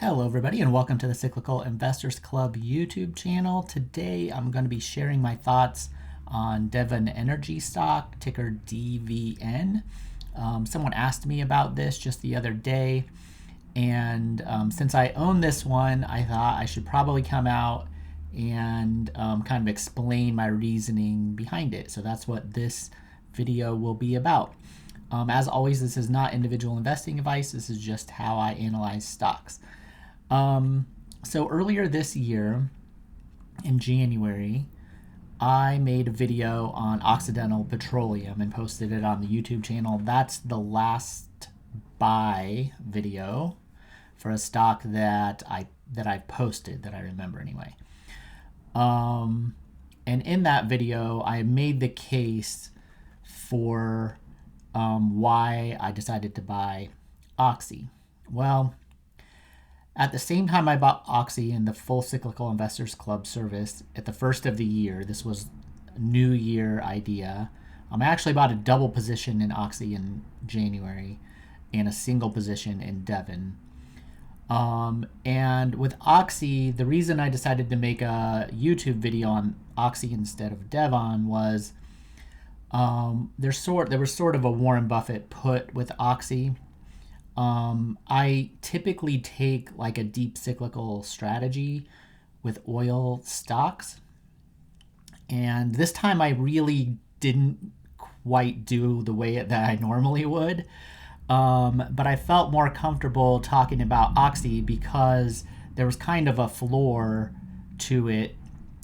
Hello everybody and welcome to the Cyclical Investors Club YouTube channel. Today I'm going to be sharing my thoughts on Devon Energy stock, ticker DVN. Someone asked me about this just the other day, and since I own this one, I thought I should probably come out and kind of explain my reasoning behind it. So that's what this video will be about. As always, this is not individual investing advice. This is just how I analyze stocks. So earlier this year, in January, I made a video on Occidental Petroleum and posted it on the YouTube channel. That's the last buy video for a stock that I posted, that I remember anyway. And in that video, I made the case for why I decided to buy Oxy. Well, at the same time I bought Oxy in the full Cyclical Investors Club service at the first of the year, this was a New Year idea. I actually bought a double position in Oxy in January and a single position in Devon. And with Oxy, the reason I decided to make a YouTube video on Oxy instead of Devon was there was sort of a Warren Buffett put with Oxy. I typically take like a deep cyclical strategy with oil stocks. And this time I really didn't quite do the way that I normally would. But I felt more comfortable talking about Oxy because there was kind of a floor to it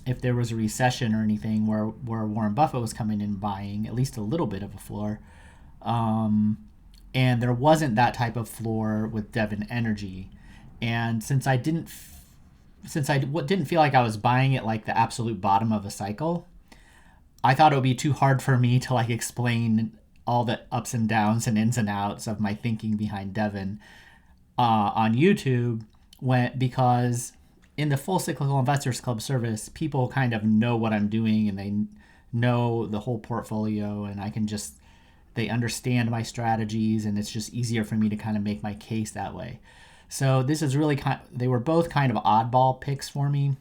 if there was a recession or anything where Warren Buffett was coming in buying, at least a little bit of a floor. And there wasn't that type of floor with Devon Energy. And since I didn't feel like I was buying it like the absolute bottom of a cycle, I thought it would be too hard for me to like explain all the ups and downs and ins and outs of my thinking behind Devon on YouTube, because in the full Cyclical Investors Club service, people kind of know what I'm doing and they know the whole portfolio, and they understand my strategies, and it's just easier for me to kind of make my case that way. So this is really they were both kind of oddball picks for me.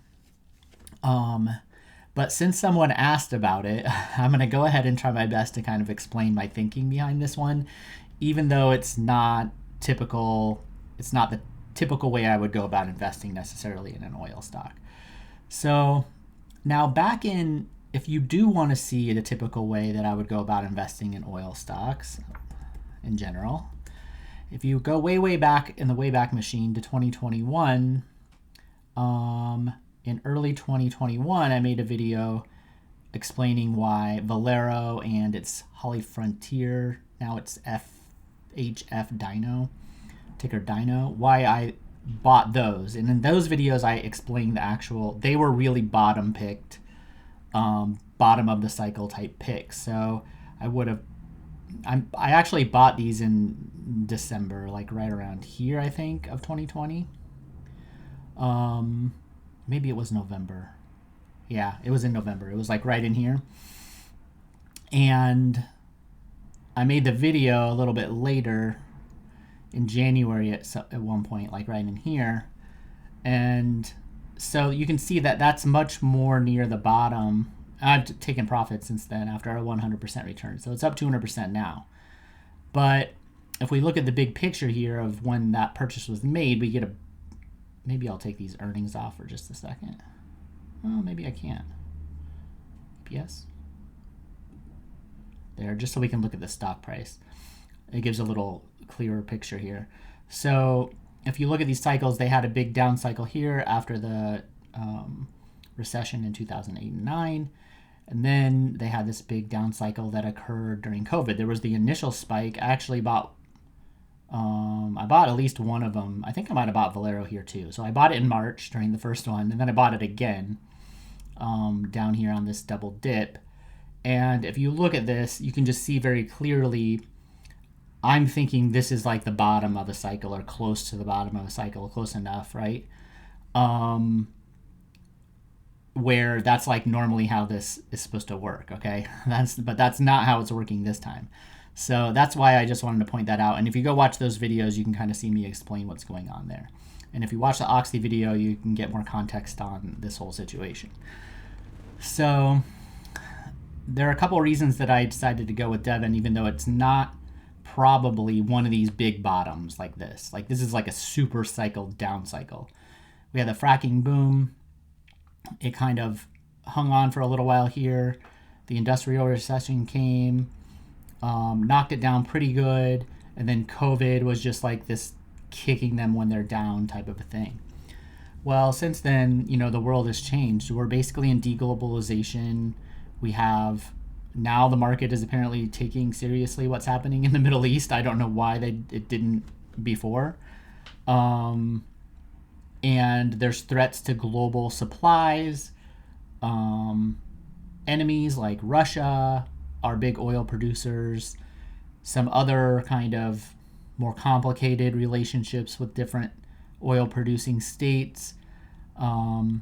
But since someone asked about it, I'm going to go ahead and try my best to kind of explain my thinking behind this one, even though it's not typical. It's not the typical way I would go about investing necessarily in an oil stock. So now if you do want to see the typical way that I would go about investing in oil stocks in general, if you go way back in the Wayback Machine to 2021, in early 2021, I made a video explaining why Valero and its Holly Frontier, now it's FHF Dino, ticker Dino, why I bought those. And in those videos, I explained they were really bottom picked, bottom of the cycle type picks. So I actually bought these in December, like right around here, I think, of 2020. Maybe it was November. Yeah, it was in November. It was like right in here. And I made the video a little bit later in January at one point, like right in here. And so you can see that that's much more near the bottom. I've taken profit since then after a 100% return. So it's up 200% now. But if we look at the big picture here of when that purchase was made, we get maybe I'll take these earnings off for just a second. Oh, maybe I can't. EPS. There, just so we can look at the stock price. It gives a little clearer picture here. So if you look at these cycles, they had a big down cycle here after the recession in 2008 and 9. And then they had this big down cycle that occurred during COVID. There was the initial spike. I actually bought at least one of them. I think I might have bought Valero here too. So I bought it in March during the first one, and then I bought it again down here on this double dip. And if you look at this, you can just see very clearly I'm thinking this is like the bottom of a cycle, or close to the bottom of a cycle, close enough, right? Where that's like normally how this is supposed to work, okay? But that's not how it's working this time. So that's why I just wanted to point that out. And if you go watch those videos, you can kind of see me explain what's going on there. And if you watch the Oxy video, you can get more context on this whole situation. So there are a couple of reasons that I decided to go with Devon, even though it's not probably one of these big bottoms like this. Like this is like a super cycle down cycle. We had the fracking boom. It kind of hung on for a little while here. The industrial recession came, knocked it down pretty good. And then COVID was just like this kicking them when they're down type of a thing. Well, since then, the world has changed. We're basically in deglobalization. We have now the market is apparently taking seriously what's happening in the Middle East. I don't know why it didn't before. And there's threats to global supplies. Enemies like Russia, our big oil producers, some other kind of more complicated relationships with different oil producing states. And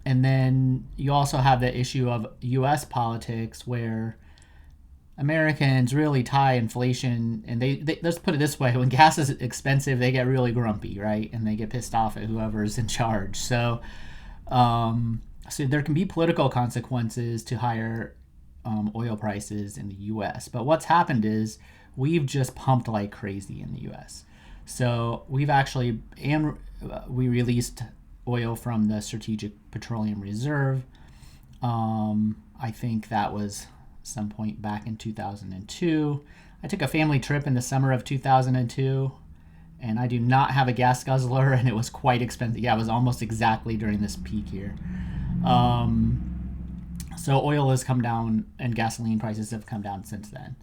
then you also have the issue of U.S. politics where Americans really tie inflation, and they let's put it this way: when gas is expensive, they get really grumpy, right? And they get pissed off at whoever's in charge. So there can be political consequences to higher oil prices in the U.S. But what's happened is we've just pumped like crazy in the U.S. So we released oil from the Strategic Petroleum Reserve. I think that was some point back in 2002. I took a family trip in the summer of 2002, and I do not have a gas guzzler, and it was quite expensive. Yeah, it was almost exactly during this peak here. So oil has come down, and gasoline prices have come down since then.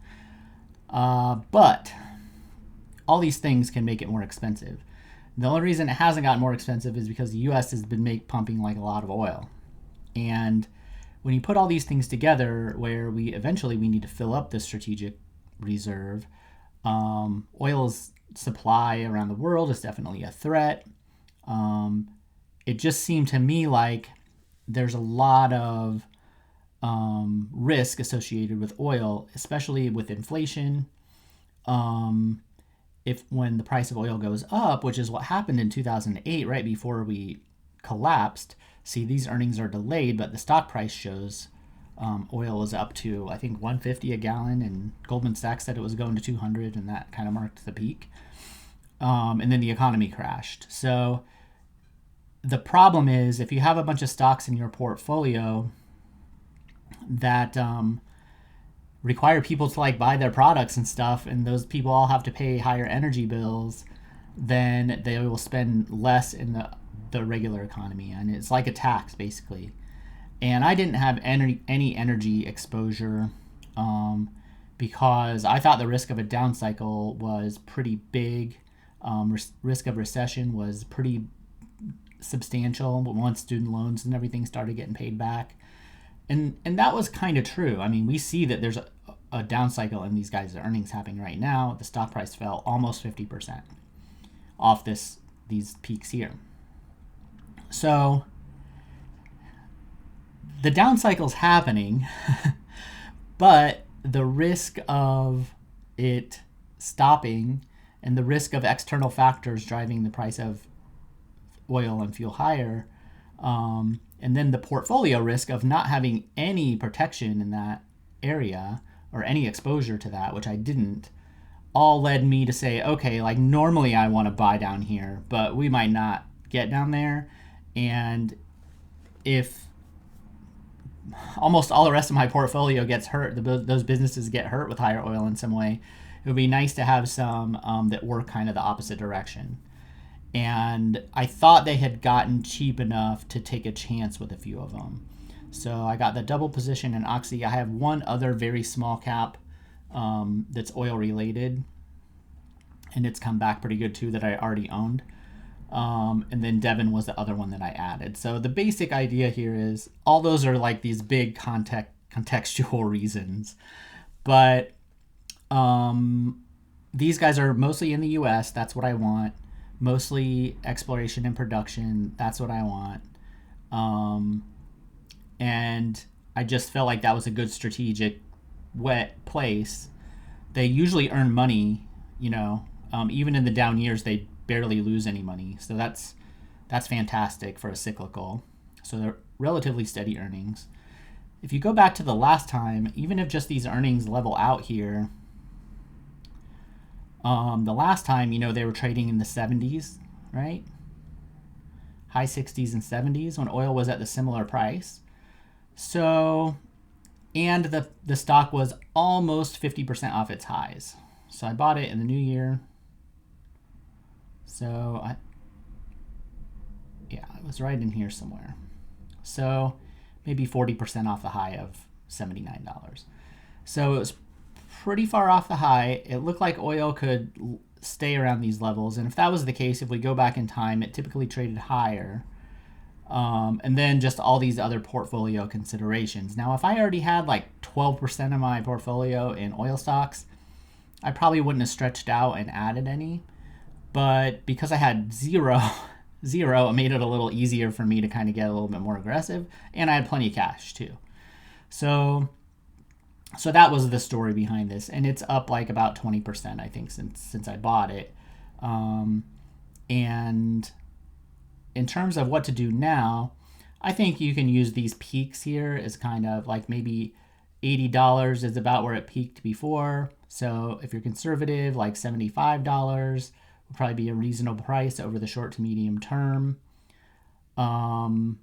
But all these things can make it more expensive. The only reason it hasn't gotten more expensive is because the U.S. has been pumping like a lot of oil. And when you put all these things together, where we need to fill up the strategic reserve, oil's supply around the world is definitely a threat. It just seemed to me like there's a lot of risk associated with oil, especially with inflation. If when the price of oil goes up, which is what happened in 2008, right before we collapsed. See, these earnings are delayed, but the stock price shows oil is up to, I think, 150 a gallon, and Goldman Sachs said it was going to 200, and that kind of marked the peak. And then the economy crashed. So the problem is if you have a bunch of stocks in your portfolio that require people to buy their products and stuff, and those people all have to pay higher energy bills, then they will spend less in the regular economy, and it's like a tax basically. And I didn't have any energy exposure because I thought the risk of a down cycle was pretty big. Risk of recession was pretty substantial once student loans and everything started getting paid back. And that was kind of true. I mean, we see that there's a down cycle in these guys' earnings happening right now. The stock price fell almost 50% off these peaks here. So the down cycle's happening, but the risk of it stopping and the risk of external factors driving the price of oil and fuel higher, and then the portfolio risk of not having any protection in that area or any exposure to that, which I didn't, all led me to say, okay, normally I want to buy down here, but we might not get down there. And if almost all the rest of my portfolio gets hurt, those businesses get hurt with higher oil in some way, it would be nice to have some that work kind of the opposite direction. And I thought they had gotten cheap enough to take a chance with a few of them. So I got the double position in Oxy. I have one other very small cap that's oil related, and it's come back pretty good too, that I already owned. And then Devon was the other one that I added. So the basic idea here is all those are these big contextual reasons. But these guys are mostly in the US. That's what I want. Mostly exploration and production. That's what I want. And I just felt like that was a good strategic place they usually earn money, you know, even in the down years, they barely lose any money. So that's fantastic for a cyclical. So they're relatively steady earnings. If you go back to the last time, even if just these earnings level out here, the last time, you know, they were trading in the 70s, right? High 60s and 70s when oil was at the similar price. So, and the stock was almost 50% off its highs. So I bought it in the new year. So it was right in here somewhere. So maybe 40% off the high of $79. So it was pretty far off the high. It looked like oil could stay around these levels. And if that was the case, if we go back in time, it typically traded higher. And then just all these other portfolio considerations. Now, if I already had like 12% of my portfolio in oil stocks, I probably wouldn't have stretched out and added any. But because I had zero, it made it a little easier for me to kind of get a little bit more aggressive. And I had plenty of cash too. So that was the story behind this. And it's up like about 20%, I think, since I bought it. And in terms of what to do now, I think you can use these peaks here as kind of like maybe $80 is about where it peaked before. So if you're conservative, like $75 would probably be a reasonable price over the short to medium term. And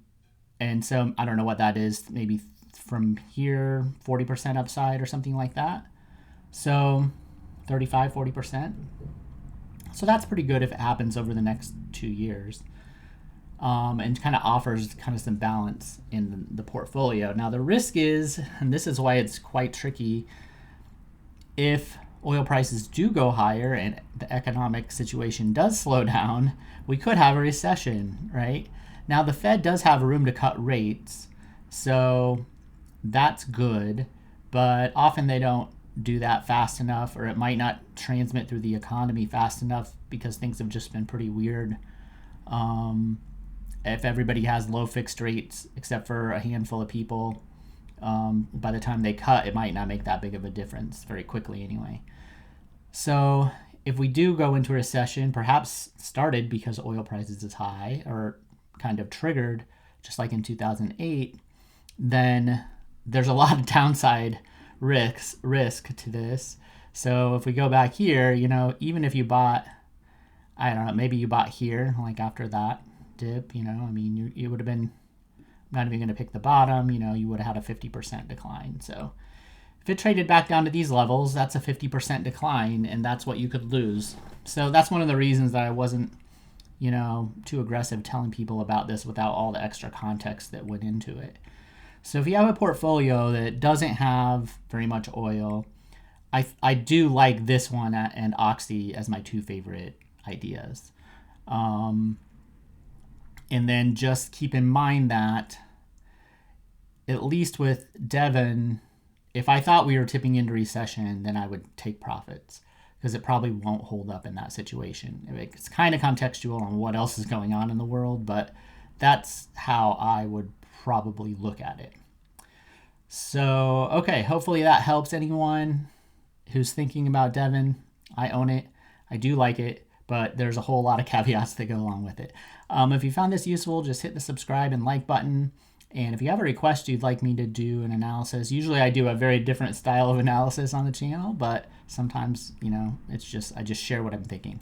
so I don't know what that is, maybe from here, 40% upside or something like that. So 35, 40%. So that's pretty good if it happens over the next 2 years. And kind of offers kind of some balance in the portfolio. Now the risk is, and this is why it's quite tricky, if oil prices do go higher and the economic situation does slow down, we could have a recession, right? Now the Fed does have room to cut rates, so that's good, but often they don't do that fast enough, or it might not transmit through the economy fast enough because things have just been pretty weird. If everybody has low fixed rates, except for a handful of people, by the time they cut, it might not make that big of a difference very quickly anyway. So if we do go into a recession, perhaps started because oil prices is high or kind of triggered, just like in 2008, then there's a lot of downside risk to this. So if we go back here, you know, even if you bought, I don't know, maybe you bought here, like after that dip, you know, I mean, you would have been, I'm not even going to pick the bottom, you know, you would have had a 50% decline. So if it traded back down to these levels, that's a 50% decline, and that's what you could lose. So that's one of the reasons that I wasn't, you know, too aggressive telling people about this without all the extra context that went into it. So if you have a portfolio that doesn't have very much oil, I do like this one and Oxy as my two favorite ideas. And then just keep in mind that, at least with Devon, if I thought we were tipping into recession, then I would take profits because it probably won't hold up in that situation. It's kind of contextual on what else is going on in the world, but that's how I would probably look at it. So, okay, hopefully that helps anyone who's thinking about Devon. I own it. I do like it, but there's a whole lot of caveats that go along with it. If you found this useful, just hit the subscribe and like button. And if you have a request you'd like me to do an analysis, usually I do a very different style of analysis on the channel, but sometimes, you know, it's just, I just share what I'm thinking.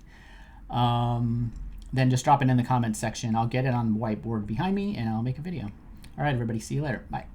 Then just drop it in the comments section. I'll get it on the whiteboard behind me and I'll make a video. All right, everybody, see you later. Bye.